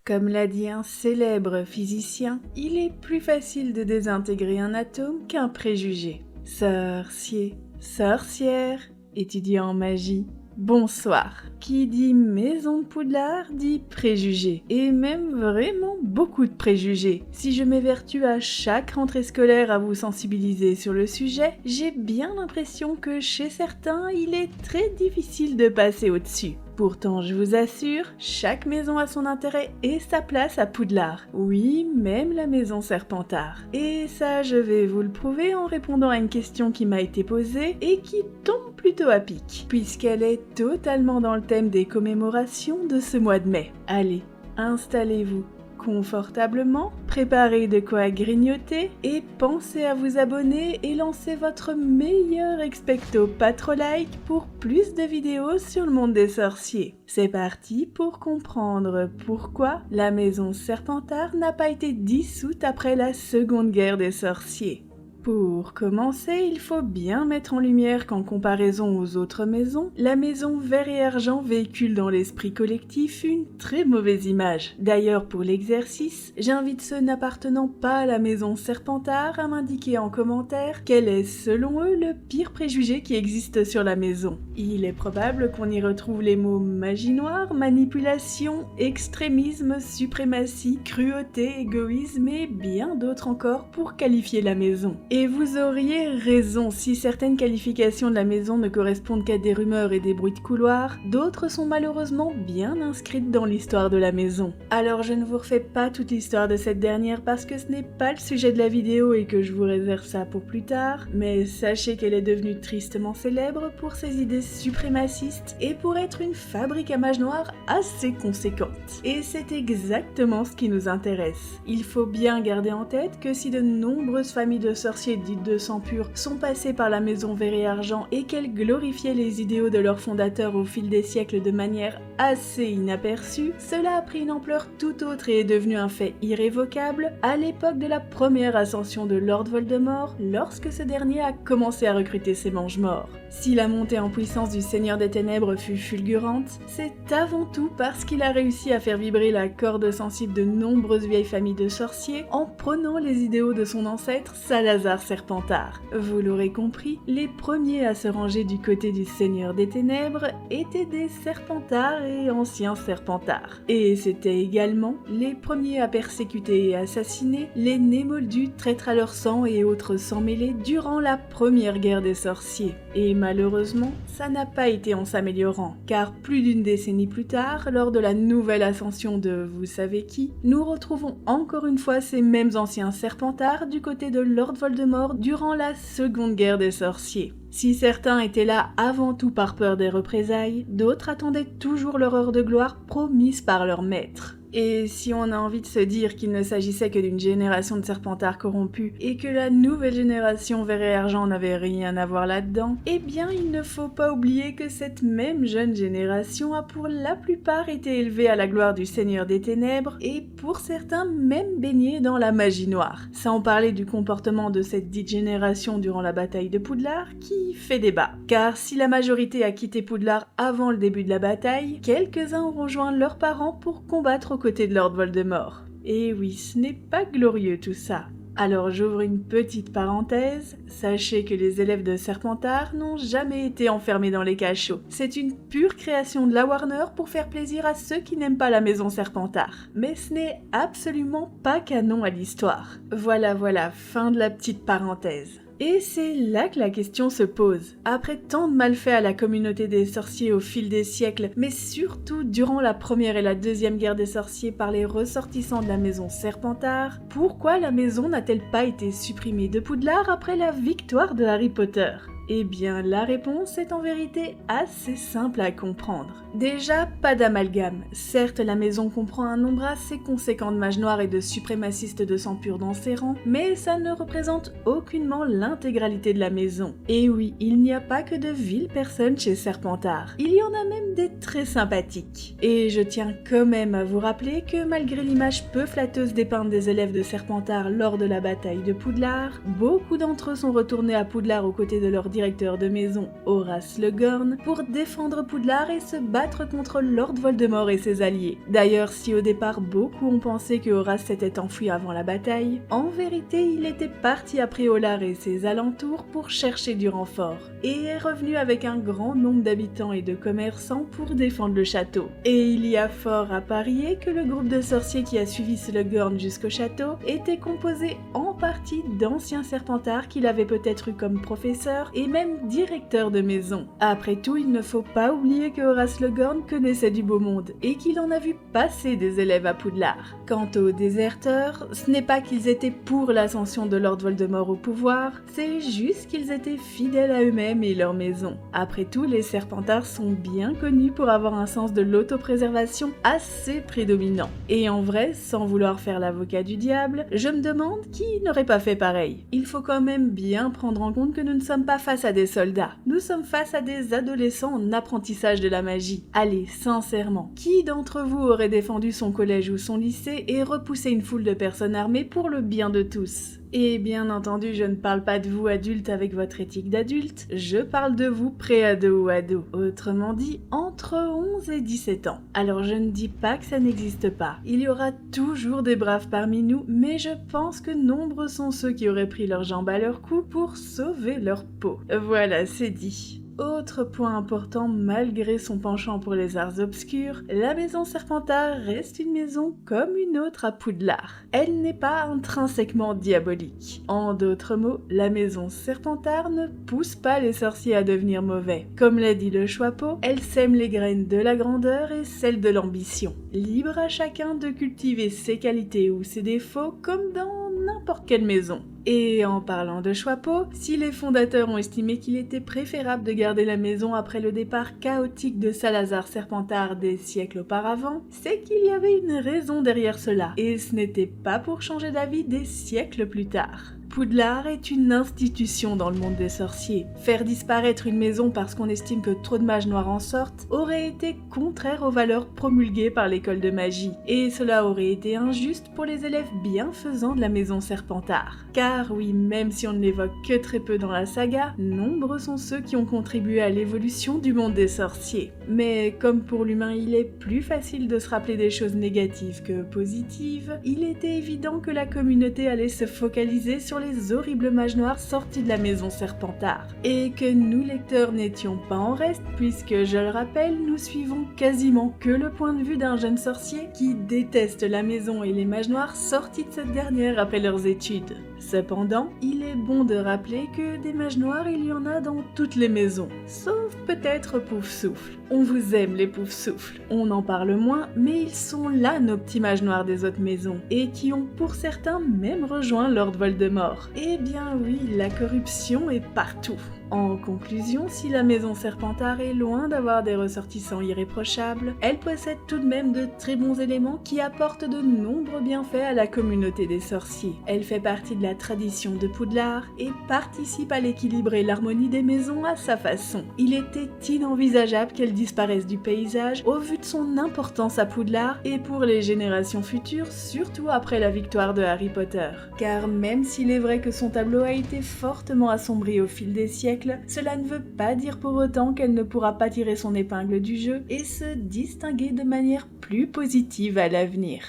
Comme l'a dit un célèbre physicien, il est plus facile de désintégrer un atome qu'un préjugé. Sorcier, sorcière, étudiant en magie, bonsoir. Qui dit maison de Poudlard dit préjugés, et même vraiment beaucoup de préjugés. Si je m'évertue à chaque rentrée scolaire à vous sensibiliser sur le sujet, j'ai bien l'impression que chez certains, il est très difficile de passer au-dessus. Pourtant, je vous assure, chaque maison a son intérêt et sa place à Poudlard. Oui, même la maison Serpentard. Et ça, je vais vous le prouver en répondant à une question qui m'a été posée et qui tombe plutôt à pic, puisqu'elle est totalement dans le thème des commémorations de ce mois de mai. Allez, installez-vous confortablement, préparez de quoi grignoter et pensez à vous abonner et lancer votre meilleur expecto patro-like pour plus de vidéos sur le monde des sorciers. C'est parti pour comprendre pourquoi la maison Serpentard n'a pas été dissoute après la Seconde Guerre des Sorciers. Pour commencer, il faut bien mettre en lumière qu'en comparaison aux autres maisons, la maison Vert et Argent véhicule dans l'esprit collectif une très mauvaise image. D'ailleurs, pour l'exercice, j'invite ceux n'appartenant pas à la maison Serpentard à m'indiquer en commentaire quel est, selon eux, le pire préjugé qui existe sur la maison. Il est probable qu'on y retrouve les mots magie noire, manipulation, extrémisme, suprématie, cruauté, égoïsme et bien d'autres encore pour qualifier la maison. Et vous auriez raison, si certaines qualifications de la maison ne correspondent qu'à des rumeurs et des bruits de couloir, d'autres sont malheureusement bien inscrites dans l'histoire de la maison. Alors je ne vous refais pas toute l'histoire de cette dernière parce que ce n'est pas le sujet de la vidéo et que je vous réserve ça pour plus tard, mais sachez qu'elle est devenue tristement célèbre pour ses idées suprémacistes et pour être une fabrique à mages noirs assez conséquente. Et c'est exactement ce qui nous intéresse. Il faut bien garder en tête que si de nombreuses familles de sorciers dites de sang pur sont passées par la maison Vert et Argent et qu'elles glorifiaient les idéaux de leurs fondateurs au fil des siècles de manière assez inaperçue, cela a pris une ampleur tout autre et est devenu un fait irrévocable à l'époque de la première ascension de Lord Voldemort, lorsque ce dernier a commencé à recruter ses mange-morts. Si la montée en puissance du Seigneur des Ténèbres fut fulgurante, c'est avant tout parce qu'il a réussi à faire vibrer la corde sensible de nombreuses vieilles familles de sorciers en prônant les idéaux de son ancêtre Salazar Serpentard. Vous l'aurez compris, les premiers à se ranger du côté du Seigneur des Ténèbres étaient des Serpentards et anciens Serpentards. Et c'étaient également les premiers à persécuter et assassiner les Némoldus, traîtres à leur sang et autres sang mêlés durant la première guerre des sorciers. Et malheureusement, ça n'a pas été en s'améliorant, car plus d'une décennie plus tard, lors de la nouvelle ascension de vous savez qui, nous retrouvons encore une fois ces mêmes anciens Serpentards du côté de Lord Voldemort durant la Seconde Guerre des Sorciers. Si certains étaient là avant tout par peur des représailles, d'autres attendaient toujours leur heure de gloire promise par leur maître. Et si on a envie de se dire qu'il ne s'agissait que d'une génération de Serpentards corrompus et que la nouvelle génération Vert et Argent n'avait rien à voir là-dedans, eh bien il ne faut pas oublier que cette même jeune génération a pour la plupart été élevée à la gloire du Seigneur des Ténèbres et pour certains même baignée dans la magie noire. Sans parler du comportement de cette dite génération durant la bataille de Poudlard qui fait débat. Car si la majorité a quitté Poudlard avant le début de la bataille, quelques-uns ont rejoint leurs parents pour combattre aux côtés de Lord Voldemort. Et oui, ce n'est pas glorieux tout ça. Alors j'ouvre une petite parenthèse, sachez que les élèves de Serpentard n'ont jamais été enfermés dans les cachots. C'est une pure création de la Warner pour faire plaisir à ceux qui n'aiment pas la maison Serpentard. Mais ce n'est absolument pas canon à l'histoire. Voilà, fin de la petite parenthèse. Et c'est là que la question se pose. Après tant de malfaits à la communauté des sorciers au fil des siècles, mais surtout durant la première et la deuxième guerre des sorciers par les ressortissants de la maison Serpentard, pourquoi la maison n'a-t-elle pas été supprimée de Poudlard après la victoire de Harry Potter ? Eh bien, la réponse est en vérité assez simple à comprendre. Déjà, pas d'amalgame. Certes, la maison comprend un nombre assez conséquent de mages noirs et de suprémacistes de sang pur dans ses rangs, mais ça ne représente aucunement l'intégralité de la maison. Et oui, il n'y a pas que de viles personnes chez Serpentard. Il y en a même des très sympathiques. Et je tiens quand même à vous rappeler que malgré l'image peu flatteuse dépeinte des élèves de Serpentard lors de la bataille de Poudlard, beaucoup d'entre eux sont retournés à Poudlard aux côtés de leurs directeur de maison Horace Slughorn pour défendre Poudlard et se battre contre Lord Voldemort et ses alliés. D'ailleurs, si au départ beaucoup ont pensé que Horace s'était enfui avant la bataille, en vérité il était parti après Poudlard et ses alentours pour chercher du renfort, et est revenu avec un grand nombre d'habitants et de commerçants pour défendre le château. Et il y a fort à parier que le groupe de sorciers qui a suivi Slughorn jusqu'au château était composé en partie d'anciens serpentards qu'il avait peut-être eu comme professeur et même directeur de maison. Après tout, il ne faut pas oublier que Horace Slughorn connaissait du beau monde et qu'il en a vu passer des élèves à Poudlard. Quant aux déserteurs, ce n'est pas qu'ils étaient pour l'ascension de Lord Voldemort au pouvoir, c'est juste qu'ils étaient fidèles à eux-mêmes et leur maison. Après tout, les serpentards sont bien connus pour avoir un sens de l'autopréservation assez prédominant. Et en vrai, sans vouloir faire l'avocat du diable, je me demande qui n'aurait pas fait pareil. Il faut quand même bien prendre en compte que nous ne sommes pas face à des soldats. Nous sommes face à des adolescents en apprentissage de la magie. Allez, sincèrement, qui d'entre vous aurait défendu son collège ou son lycée et repoussé une foule de personnes armées pour le bien de tous ? Et bien entendu, je ne parle pas de vous adultes avec votre éthique d'adulte, je parle de vous pré-ado ou ado, autrement dit entre 11 et 17 ans. Alors je ne dis pas que ça n'existe pas, il y aura toujours des braves parmi nous, mais je pense que nombreux sont ceux qui auraient pris leurs jambes à leur cou pour sauver leur peau. Voilà, c'est dit. Autre point important, malgré son penchant pour les arts obscurs, la maison Serpentard reste une maison comme une autre à Poudlard. Elle n'est pas intrinsèquement diabolique. En d'autres mots, la maison Serpentard ne pousse pas les sorciers à devenir mauvais. Comme l'a dit le Choixpeau, elle sème les graines de la grandeur et celles de l'ambition. Libre à chacun de cultiver ses qualités ou ses défauts comme dans n'importe quelle maison. Et en parlant de Choixpeau, si les fondateurs ont estimé qu'il était préférable de garder la maison après le départ chaotique de Salazar Serpentard des siècles auparavant, c'est qu'il y avait une raison derrière cela, et ce n'était pas pour changer d'avis des siècles plus tard. Poudlard est une institution dans le monde des sorciers. Faire disparaître une maison parce qu'on estime que trop de mages noirs en sortent aurait été contraire aux valeurs promulguées par l'école de magie. Et cela aurait été injuste pour les élèves bienfaisants de la maison Serpentard. Car oui, même si on ne l'évoque que très peu dans la saga, nombreux sont ceux qui ont contribué à l'évolution du monde des sorciers. Mais comme pour l'humain il est plus facile de se rappeler des choses négatives que positives, il était évident que la communauté allait se focaliser sur les horribles mages noirs sortis de la maison Serpentard. Et que nous lecteurs n'étions pas en reste, puisque, je le rappelle, nous suivons quasiment que le point de vue d'un jeune sorcier qui déteste la maison et les mages noirs sortis de cette dernière après leurs études. Cependant, il est bon de rappeler que des mages noirs il y en a dans toutes les maisons, sauf peut-être Poufsouffle. On vous aime les Poufsouffles, on en parle moins, mais ils sont là nos petits mages noirs des autres maisons, et qui ont pour certains même rejoint Lord Voldemort. Eh bien oui, la corruption est partout. En conclusion, si la maison Serpentard est loin d'avoir des ressortissants irréprochables, elle possède tout de même de très bons éléments qui apportent de nombreux bienfaits à la communauté des sorciers. Elle fait partie de la tradition de Poudlard et participe à l'équilibre et l'harmonie des maisons à sa façon. Il était inenvisageable qu'elle disparaisse du paysage au vu de son importance à Poudlard et pour les générations futures, surtout après la victoire de Harry Potter. Car même s'il est vrai que son tableau a été fortement assombri au fil des siècles, cela ne veut pas dire pour autant qu'elle ne pourra pas tirer son épingle du jeu et se distinguer de manière plus positive à l'avenir.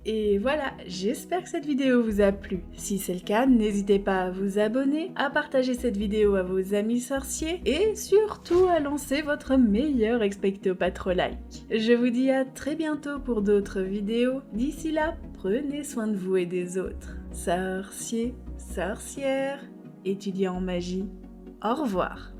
Et voilà, j'espère que cette vidéo vous a plu. Si c'est le cas, n'hésitez pas à vous abonner, à partager cette vidéo à vos amis sorciers et surtout à lancer votre meilleur Expecto Patro like. Je vous dis à très bientôt pour d'autres vidéos. D'ici là, prenez soin de vous et des autres. Sorciers, sorcières, étudiants en magie, au revoir.